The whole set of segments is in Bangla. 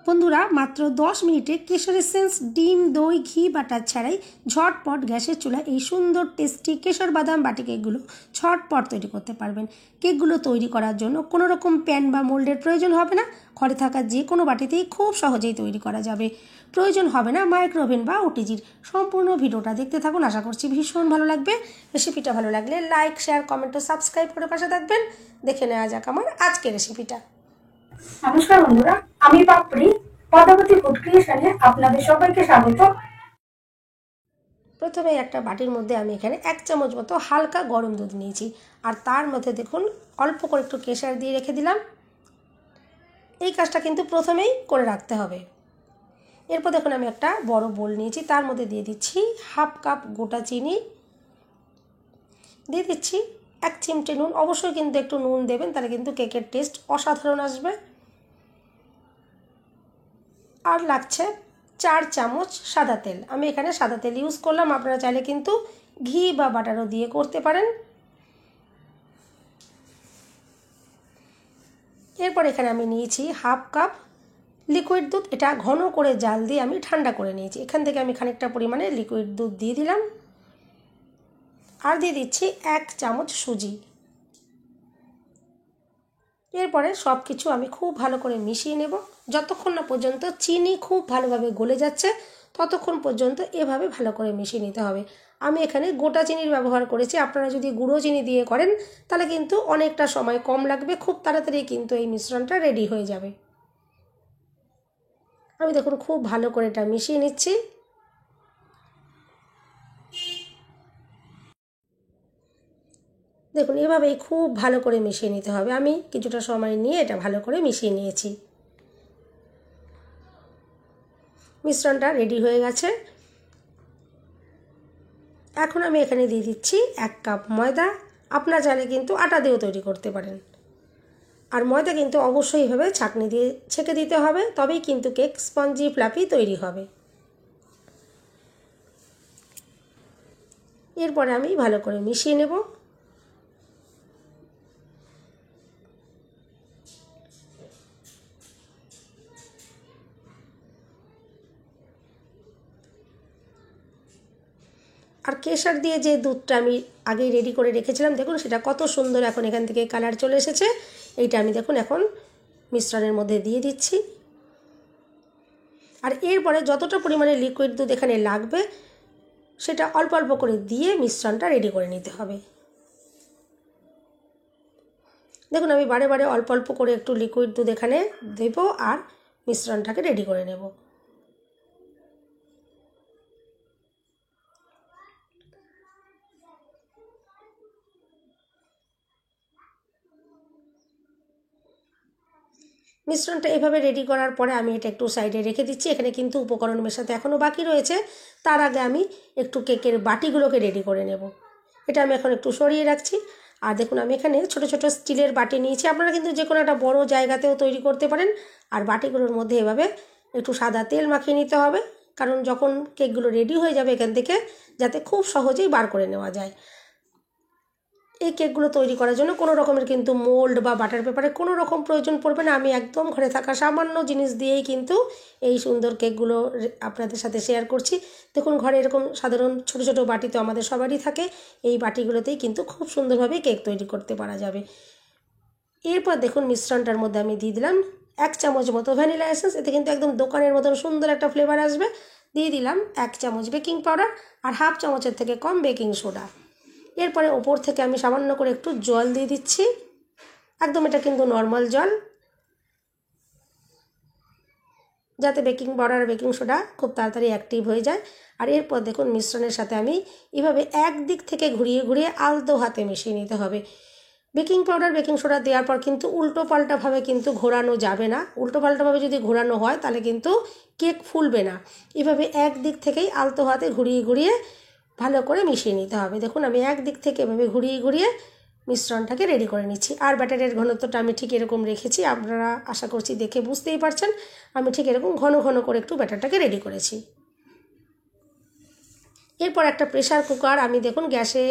বন্ধুরা মাত্র 10 মিনিটে কেশর এসেন্স, ডিম, দই, ঘি, বাটার ছাড়াই ঝটপট গ্যাসের চুলায় এই সুন্দর টেস্টি কেশর বাদাম বাটি কেকগুলো ঝটপট তৈরি করতে পারবেন। কেকগুলো তৈরি করার জন্য কোনো রকম প্যান বা মোল্ডের প্রয়োজন হবে না। ঘরে থাকা যে কোনো বাটিতেই খুব সহজেই তৈরি করা যাবে। প্রয়োজন হবে না মাইক্রোওভেন বা ওটিজির। সম্পূর্ণ ভিডিওটা দেখতে থাকুন, আশা করছি ভীষণ ভালো লাগবে। রেসিপিটা ভালো লাগলে লাইক, শেয়ার, কমেন্ট ও সাবস্ক্রাইব করে পাশে থাকবেন। দেখে নেওয়া যাক আমার আজকের রেসিপিটা। নমস্কার বন্ধুরা, আমি পাপড়ি পদ্মাবতী ফুড ক্রিয়েশনে আপনাদের সবাইকে স্বাগত। প্রথমে একটা বাটির মধ্যে আমি এখানে 1 চামচ মতো হালকা গরম দুধ নিয়েছি, আর তার মধ্যে দেখুন অল্প করে একটু কেশর দিয়ে রেখে দিলাম। এই কাজটা কিন্তু প্রথমেই করে রাখতে হবে। এরপর দেখুন আমি একটা বড় বোল নিয়েছি, তার মধ্যে দিয়ে দিচ্ছি হাফ কাপ গোটা চিনি, দিয়ে দিচ্ছি 1 চিমটে নুন। অবশ্যই কিন্তু একটু নুন দেবেন, তাহলে কিন্তু কেকের টেস্ট অসাধারণ আসবে। আর লাগছে 4 চামচ সাদা তেল। আমি এখানে সাদা তেল ইউজ করলাম, আপনারা চাইলে কিন্তু ঘি বা বাটারও দিয়ে করতে পারেন। এরপর এখানে আমি নিয়েছি হাফ কাপ লিকুইড দুধ। এটা ঘন করে জাল দিয়ে আমি ঠান্ডা করে নিয়েছি। এখান থেকে আমি খানিকটা পরিমাণে লিকুইড দুধ দিয়ে দিলাম, আর দিয়ে দিচ্ছি 1 চামচ সুজি। এরপরে সব কিছু আমি খুব ভালো করে মিশিয়ে নেব। যতক্ষণ না পর্যন্ত চিনি খুব ভালোভাবে গলে যাচ্ছে ততক্ষণ পর্যন্ত এভাবে ভালো করে মিশিয়ে নিতে হবে। আমি এখানে গোটা চিনির ব্যবহার করেছি। আপনারা যদি গুঁড়ো চিনি দিয়ে করেন তাহলে কিন্তু অনেকটা সময় কম লাগবে, খুব তাড়াতাড়ি কিন্তু এই মিশ্রণটা রেডি হয়ে যাবে। আমি দেখুন খুব ভালো করে এটা মিশিয়ে নিচ্ছি। দেখুন এভাবেই খুব ভালো করে মিশিয়ে নিতে হবে। আমি কিছুটা সময় নিয়ে এটা ভালো করে মিশিয়ে নিয়েছি। মিশ্রণটা রেডি হয়ে গেছে। এখন আমি এখানে দিয়ে দিচ্ছি 1 কাপ ময়দা। আপনারা চাইলে কিন্তু আটা দিয়েও তৈরি করতে পারেন। আর ময়দা কিন্তু অবশ্যই এভাবে ছাঁকনি দিয়ে ছেঁকে দিতে হবে, তবেই কিন্তু কেক স্পঞ্জি ফ্লাফি তৈরি হবে। এরপরে আমি ভালো করে মিশিয়ে নেব। আর কেশর দিয়ে যে দুধটা আমি আগেই রেডি করে রেখেছিলাম, দেখুন সেটা কত সুন্দর এখন এখান থেকে কালার চলে এসেছে। এইটা আমি দেখুন এখন মিশ্রণের মধ্যে দিয়ে দিচ্ছি। আর এরপরে যতটা পরিমাণে লিকুইড দুধ এখানে লাগবে সেটা অল্প অল্প করে দিয়ে মিশ্রণটা রেডি করে নিতে হবে। দেখুন আমি বারে বারে অল্প অল্প করে একটু লিকুইড দুধ এখানে দেবো আর মিশ্রণটাকে রেডি করে নেব। মিশ্রণটা এভাবে রেডি করার পরে আমি এটা একটু সাইডে রেখে দিচ্ছি। এখানে কিন্তু উপকরণ মেশাতে এখনও বাকি রয়েছে। তার আগে আমি একটু কেকের বাটিগুলোকে রেডি করে নেব। এটা আমি এখন একটু সরিয়ে রাখছি। আর দেখুন আমি এখানে ছোট ছোট স্টিলের বাটি নিয়েছি। আপনারা কিন্তু যে কোনো একটা বড় জায়গাতেও তৈরি করতে পারেন। আর বাটিগুলোর মধ্যে এভাবে একটু সাদা তেল মাখিয়ে নিতে হবে, কারণ যখন কেকগুলো রেডি হয়ে যাবে এখান থেকে যাতে খুব সহজেই বার করে নেওয়া যায়। এই কেকগুলো তৈরি করার জন্য কোনো রকমের কিন্তু মোল্ড বা বাটার পেপারে কোনো রকম প্রয়োজন পড়বে না। আমি একদম ঘরে থাকা সামান্য জিনিস দিয়েই কিন্তু এই সুন্দর কেকগুলো আপনাদের সাথে শেয়ার করছি। দেখুন ঘরে এরকম সাধারণ ছোট ছোট বাটি তো আমাদের সবারই থাকে। এই বাটিগুলোতেই কিন্তু খুব সুন্দরভাবে কেক তৈরি করতে পারা যাবে। এরপর দেখুন মিশ্রণটার মধ্যে আমি দিয়ে দিলাম 1 চামচ মতো ভ্যানিলা এসেন্স। এতে কিন্তু একদম দোকানের মতন সুন্দর একটা ফ্লেভার আসবে। দিয়ে দিলাম 1 চামচ বেকিং পাউডার আর হাফ চামচের থেকে কম বেকিং সোডা। এরপরে ওপর থেকে আমি সামান্য করে একটু জল দিয়ে দিচ্ছি। একদম এটা কিন্তু নর্মাল জল, যাতে বেকিং পাউডার আর বেকিং সোডা খুব তাড়াতাড়ি অ্যাক্টিভ হয়ে যায়। আর এরপর দেখুন মিশ্রণের সাথে আমি এভাবে এক দিক থেকে ঘুরিয়ে ঘুরিয়ে আলতো হাতে মিশিয়ে নিতে হবে। বেকিং পাউডার বেকিং সোডা দেওয়ার পর কিন্তু উল্টো পাল্টাভাবে কিন্তু ঘোরানো যাবে না। উল্টো পাল্টাভাবে যদি ঘোরানো হয় তাহলে কিন্তু কেক ফুলবে না। এভাবে এক দিক থেকেই আলতো হাতে ঘুরিয়ে ঘুরিয়ে ভালো করে মিশিয়ে নিতে হবে। দেখুন আমি এক দিক থেকে এভাবে ঘুরিয়ে ঘুরিয়ে মিশ্রণটাকে রেডি করে নিচ্ছি। আর ব্যাটারের ঘনত্বটা আমি ঠিক এরকম রেখেছি, আপনারা আশা করছি দেখে বুঝতেই পারছেন। আমি ঠিক এরকম ঘন ঘন করে একটু ব্যাটারটাকে রেডি করেছি। এরপর একটা প্রেসার কুকার আমি দেখুন গ্যাসে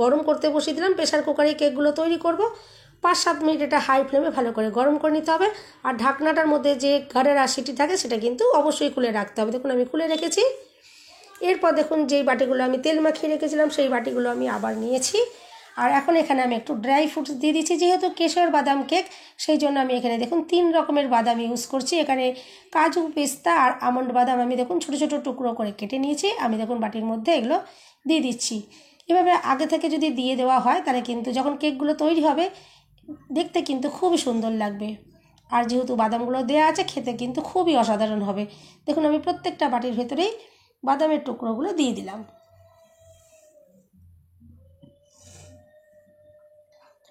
গরম করতে বসিয়ে দিলাম। প্রেসার কুকারে কেকগুলো তৈরি করব। 5-7 মিনিট এটা হাই ফ্লেমে ভালো করে গরম করে নিতে হবে। আর ঢাকনাটার মধ্যে যে গাঢ়ের আঁশটি থাকে সেটা কিন্তু অবশ্যই খুলে রাখতে হবে। দেখুন আমি খুলে রেখেছি। এরপর দেখুন যেই বাটিগুলো আমি তেল মাখিয়ে রেখেছিলাম সেই বাটিগুলো আমি আবার নিয়েছি। আর এখন এখানে আমি একটু ড্রাই ফ্রুটস দিয়ে দিচ্ছি, যেহেতু কেশর বাদাম কেক সেই জন্য আমি এখানে দেখুন 3 রকমের বাদাম ইউজ করছি। এখানে কাজু, পেস্তা আর আমন্ড বাদাম আমি দেখুন ছোটো ছোটো টুকরো করে কেটে নিয়েছি। আমি দেখুন বাটির মধ্যে এগুলো দিয়ে দিচ্ছি। এভাবে আগে থেকে যদি দিয়ে দেওয়া হয় তাহলে কিন্তু যখন কেকগুলো তৈরি হবে দেখতে কিন্তু খুবই সুন্দর লাগবে। আর যেহেতু বাদামগুলো দেওয়া আছে খেতে কিন্তু খুবই অসাধারণ হবে। দেখুন আমি প্রত্যেকটা বাটির ভেতরেই বাদামের টুকরোগুলো দিয়ে দিলাম।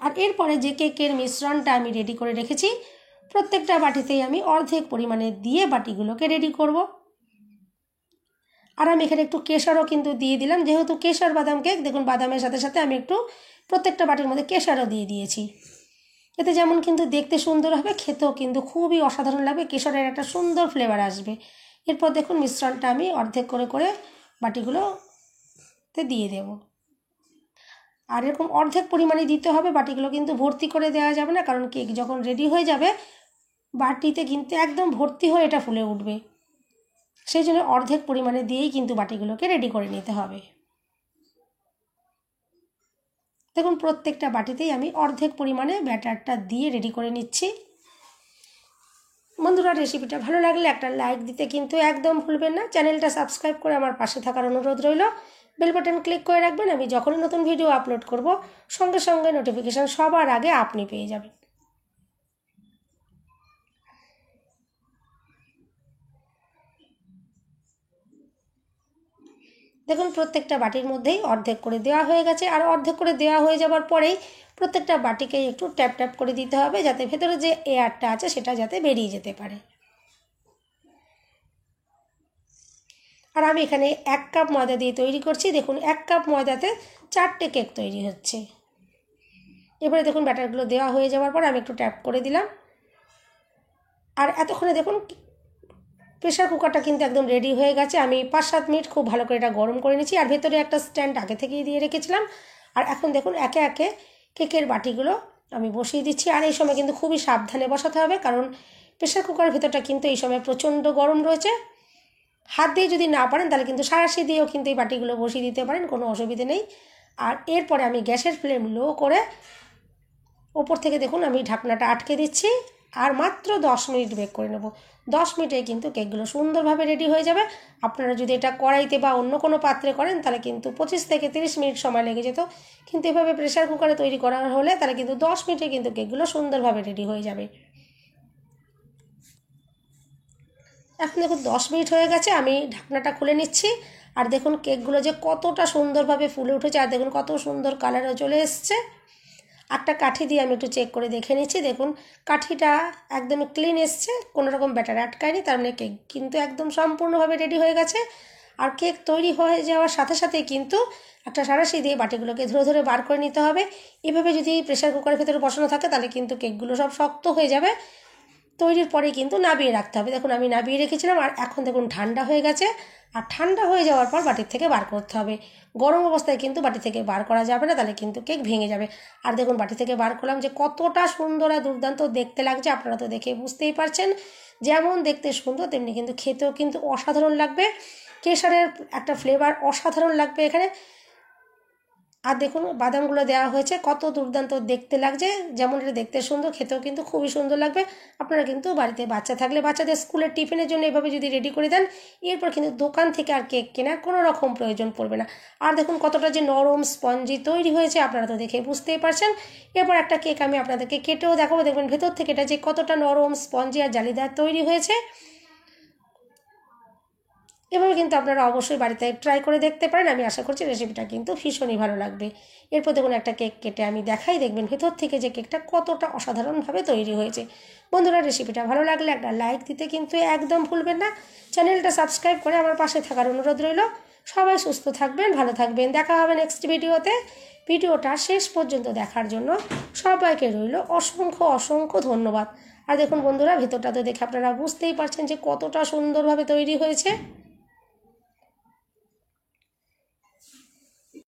আর এরপরে যে কেকের মিশ্রণটা আমি রেডি করে রেখেছি প্রত্যেকটা বাটিতেই আমি অর্ধেক পরিমাণে দিয়ে বাটিগুলোকে রেডি করব। আর আমি এখানে একটু কেশরও কিন্তু দিয়ে দিলাম, যেহেতু কেশর বাদাম কেক দেখুন বাদামের সাথে সাথে আমি একটু প্রত্যেকটা বাটির মধ্যে কেশরও দিয়ে দিয়েছি। এতে যেমন কিন্তু দেখতে সুন্দর হবে, খেতেও কিন্তু খুবই অসাধারণ লাগবে, কেশরের একটা সুন্দর ফ্লেভার আসবে। এরপর দেখুন মিশ্রণটা আমি অর্ধেক করে করে বাটিগুলোতে দিয়ে দেব। আর এরকম অর্ধেক পরিমাণে দিতে হবে, বাটিগুলো কিন্তু ভর্তি করে দেওয়া যাবে না, কারণ কেক যখন রেডি হয়ে যাবে বাটিতে কিন্তু একদম ভর্তি হয়ে এটা ফুলে উঠবে। সেই জন্য অর্ধেক পরিমাণে দিয়েই কিন্তু বাটিগুলোকে রেডি করে নিতে হবে। দেখুন প্রত্যেকটা বাটিতেই আমি অর্ধেক পরিমাণে ব্যাটারটা দিয়ে রেডি করে নিচ্ছি। বন্ধুরা রেসিপিটা ভালো লাগলে একটা লাইক দিতে কিন্তু একদম ভুলবেন না। চ্যানেলটা সাবস্ক্রাইব করে আমার পাশে থাকার অনুরোধ রইল। বেল বাটন ক্লিক করে রাখবেন, আমি যখনই নতুন ভিডিও আপলোড করব সঙ্গে সঙ্গে নোটিফিকেশান সবার আগে আপনি পেয়ে যাবেন। দেখুন প্রত্যেকটা বাটির মধ্যেই অর্ধেক করে দেওয়া হয়ে গেছে। আর অর্ধেক করে দেওয়া হয়ে যাওয়ার পরেই প্রত্যেকটা বাটিকেই একটু ট্যাপ ট্যাপ করে দিতে হবে, যাতে ভেতরে যে এয়ারটা আছে সেটা যাতে বেরিয়ে যেতে পারে। আর আমি এখানে 1 কাপ ময়দা দিয়ে তৈরি করছি। দেখুন 1 কাপ ময়দাতে 4টে কেক তৈরি হচ্ছে। এবারে দেখুন ব্যাটারগুলো দেওয়া হয়ে যাওয়ার পর আমি একটু ট্যাপ করে দিলাম। আর এতক্ষণে দেখুন প্রেশার কুকারটা কিন্তু একদম রেডি হয়ে গেছে। আমি 5-7 মিনিট খুব ভালো করে এটা গরম করে নিয়েছি। আর ভেতরে একটা স্ট্যান্ড আগে থেকেই দিয়ে রেখেছিলাম। আর এখন দেখুন একে একে কেকের বাটিগুলো আমি বসিয়ে দিচ্ছি। আর এই সময় কিন্তু খুবই সাবধানে বসাতে হবে, কারণ প্রেশার কুকারের ভেতরটা কিন্তু এই সময় প্রচণ্ড গরম রয়েছে। হাত দিয়ে যদি না পারেন তাহলে কিন্তু সাঁড়াশি দিয়েও কিন্তু এই বাটিগুলো বসিয়ে দিতে পারেন, কোনো অসুবিধে নেই। আর এরপরে আমি গ্যাসের ফ্লেম লো করে ওপর থেকে দেখুন আমি ঢাকনাটা আটকে দিচ্ছি। আর মাত্র 10 মিনিট বেক করে নেব। 10 মিনিটে কিন্তু কেকগুলো সুন্দরভাবে রেডি হয়ে যাবে। আপনারা যদি এটা কড়াইতে বা অন্য কোনো পাত্রে করেন তাহলে কিন্তু 25 থেকে 30 মিনিট সময় লেগে যেত, কিন্তু এভাবে প্রেশার কুকারে তৈরি করা হলে তাহলে কিন্তু 10 মিনিটে কিন্তু কেকগুলো সুন্দরভাবে রেডি হয়ে যাবে। এখন দেখুন 10 মিনিট হয়ে গেছে, আমি ঢাকনাটা খুলে নিচ্ছি। আর দেখুন কেকগুলো যে কতটা সুন্দরভাবে ফুলে উঠেছে, আর দেখুন কত সুন্দর কালারও চলে এসছে। একটা কাঠি দিয়ে আমি একটু চেক করে দেখে নিচ্ছি। দেখুন কাঠিটা একদমই ক্লিন এসছে, কোনো রকম ব্যাটার আটকায়নি, তার মানে কেক কিন্তু একদম সম্পূর্ণভাবে রেডি হয়ে গেছে। আর কেক তৈরি হয়ে যাওয়ার সাথে সাথেই কিন্তু একটা সাঁড়াশি দিয়ে বাটিগুলোকে ধরে ধরে বার করে নিতে হবে। এভাবে যদি প্রেশার কুকারের ভেতরে বসানো থাকে তাহলে কিন্তু কেকগুলো সব শক্ত হয়ে যাবে। তৈরির পরে কিন্তু নাবিয়ে রাখতে হবে। দেখুন আমি নাবিয়ে রেখেছিলাম। আর এখন দেখুন ঠান্ডা হয়ে গেছে। আর ঠান্ডা হয়ে যাওয়ার পর বাটির থেকে বার করতে হবে। গরম অবস্থায় কিন্তু বাটি থেকে বার করা যাবে না, তাহলে কিন্তু কেক ভেঙে যাবে। আর দেখুন বাটি থেকে বার করলাম যে কতটা সুন্দর আর দুর্দান্ত দেখতে লাগছে, আপনারা তো দেখে বুঝতেই পারছেন। যেমন দেখতে সুন্দর তেমনি কিন্তু খেতেও কিন্তু অসাধারণ লাগবে। কেশরের একটা ফ্লেভার অসাধারণ লাগবে এখানে। আর দেখুন বাদামগুলো দেওয়া হয়েছে, কত দুর্দান্ত দেখতে লাগছে। যেমন এটা দেখতে সুন্দর, খেতেও কিন্তু খুবই সুন্দর লাগবে। আপনারা কিন্তু বাড়িতে বাচ্চা থাকলে বাচ্চাদের স্কুলের টিফিনের জন্য এভাবে যদি রেডি করে দেন, এরপর কিন্তু দোকান থেকে আর কেক কেনার কোনো রকম প্রয়োজন পড়বে না। আর দেখুন কতটা যে নরম স্পঞ্জি তৈরি হয়েছে, আপনারা তো দেখে বুঝতেই পারছেন। এরপর একটা কেক আমি আপনাদেরকে কেটেও দেখাবো। দেখবেন ভেতর থেকে এটা যে কতটা নরম স্পঞ্জি আর জালিদার তৈরি হয়েছে। এভাবে কিন্তু আপনারা অবশ্যই বাড়িতে ট্রাই করে দেখতে পারেন। আমি আশা করছি রেসিপিটা কিন্তু ভীষণই ভালো লাগবে। এরপর দেখুন একটা কেক কেটে আমি দেখাই, দেখবেন ভেতর থেকে যে কেকটা কতটা অসাধারণভাবে তৈরি হয়েছে। বন্ধুরা রেসিপিটা ভালো লাগলে একটা লাইক দিতে কিন্তু একদম ভুলবেন না। চ্যানেলটা সাবস্ক্রাইব করে আমার পাশে থাকার অনুরোধ রইল। সবাই সুস্থ থাকবেন, ভালো থাকবেন। দেখা হবে নেক্সট ভিডিওতে। ভিডিওটা শেষ পর্যন্ত দেখার জন্য সবাইকে রইল অসংখ্য অসংখ্য ধন্যবাদ। আর দেখুন বন্ধুরা ভেতরটা তো দেখে আপনারা বুঝতেই পারছেন যে কতটা সুন্দরভাবে তৈরি হয়েছে।